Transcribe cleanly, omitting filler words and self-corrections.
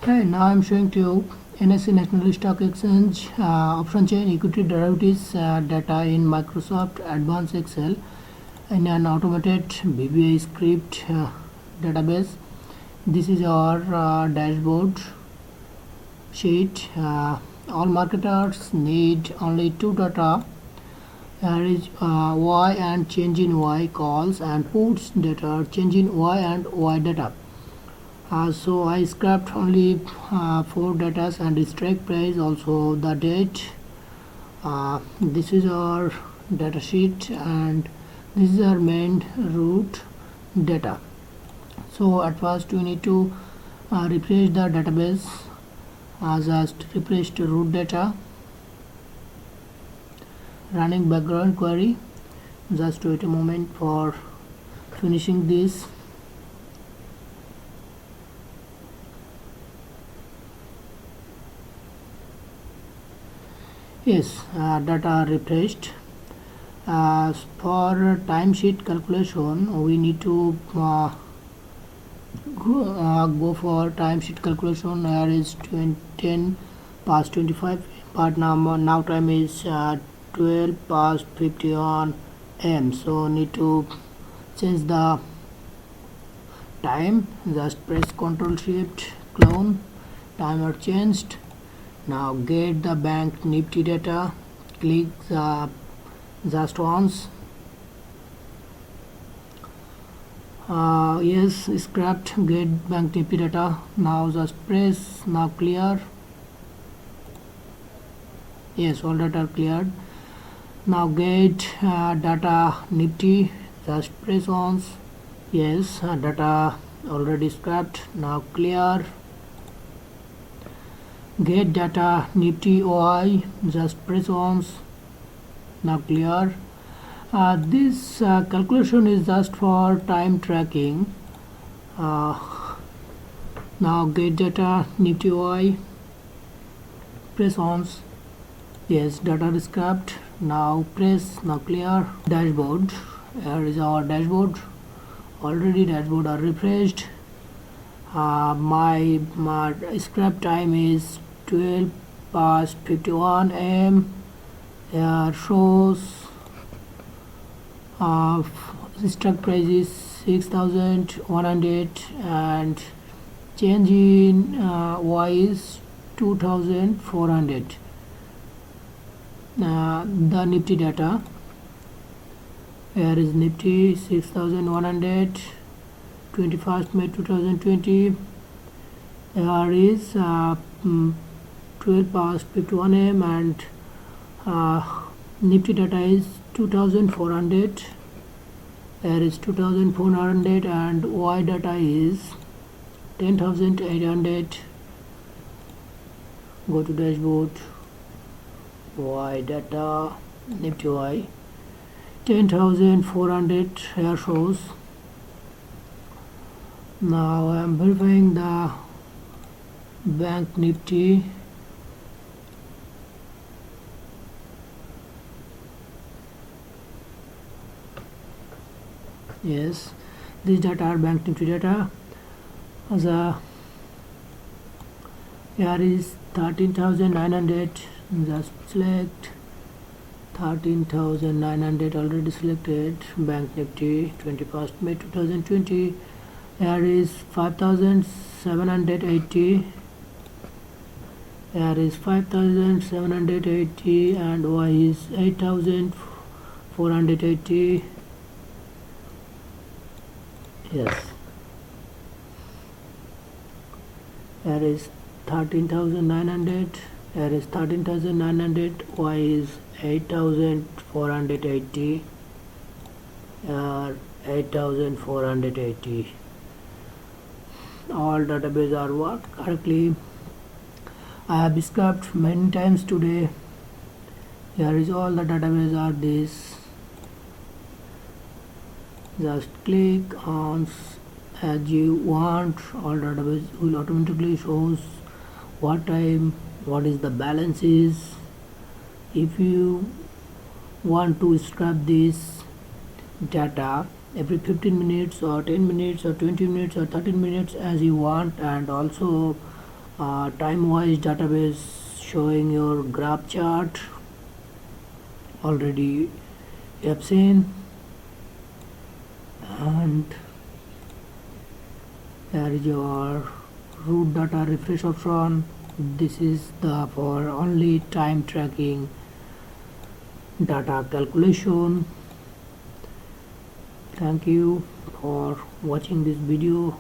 Hey, now I'm showing to you NSE-National Stock Exchange option chain equity derivatives data in Microsoft Advanced Excel in an automated VBA script database. This is our dashboard sheet. All marketers need only two data. There is Y and change in Y calls and puts data, change in Y and Y data. So I scrapped only 4 data and strike price, also the date. This is our data sheet and this is our main root data. So at first we need to refresh the database. Just refresh the root data, running background query. Just wait a moment for finishing this. Yes, data refreshed. For timesheet calculation, we need to go for timesheet calculation. Here is 10 past 25, but now time is 12 past 51 am. So need to change the time. Just press Ctrl Shift clone. Timer changed. Now get the bank nifty data, click just once. Yes, scrapped get bank nifty data. Now just press now clear. Yes, all data are cleared. Now get data nifty, just press once. Yes, data already scrapped. Now clear. Get data nifty OI, just press once. Now clear. This calculation is just for time tracking. Now get data nifty OI, press once. Yes, data is scrapped. Now press now clear. Dashboard, here is our dashboard. Already dashboard are refreshed. My scrap time is 12 past 51 am. Here shows stock price is 6,100 and change in Y is 2,400. The nifty data, here is nifty 6,100, 21st May 2020. Here is 12 past 51 am and nifty data is 2,400. Here is 2,400 and Y data is 10,800. Go to dashboard, Y data, nifty Y 10,400 here shows. Now I am verifying the bank nifty. Yes, these data are bank nifty data. Here is 13,900. Just select 13,900 already selected. Bank nifty 21st May 2020. Here is 5,780. Here is 5,780 and Y is 8,480. Yes. Here is 13,900. Here is 13,900. Y is 8,480. 8,480. All database are worked correctly. I have scrapped many times today. Here is all the database are this. Just click on as you want. All database will automatically shows what time, what is the balance is. If you want to scrap this data, every 15 minutes or 10 minutes or 20 minutes or 13 minutes as you want, and also time wise database showing your graph chart already you have seen, and there is your root data refresh option. This is the for only time tracking data calculation. Thank you for watching this video.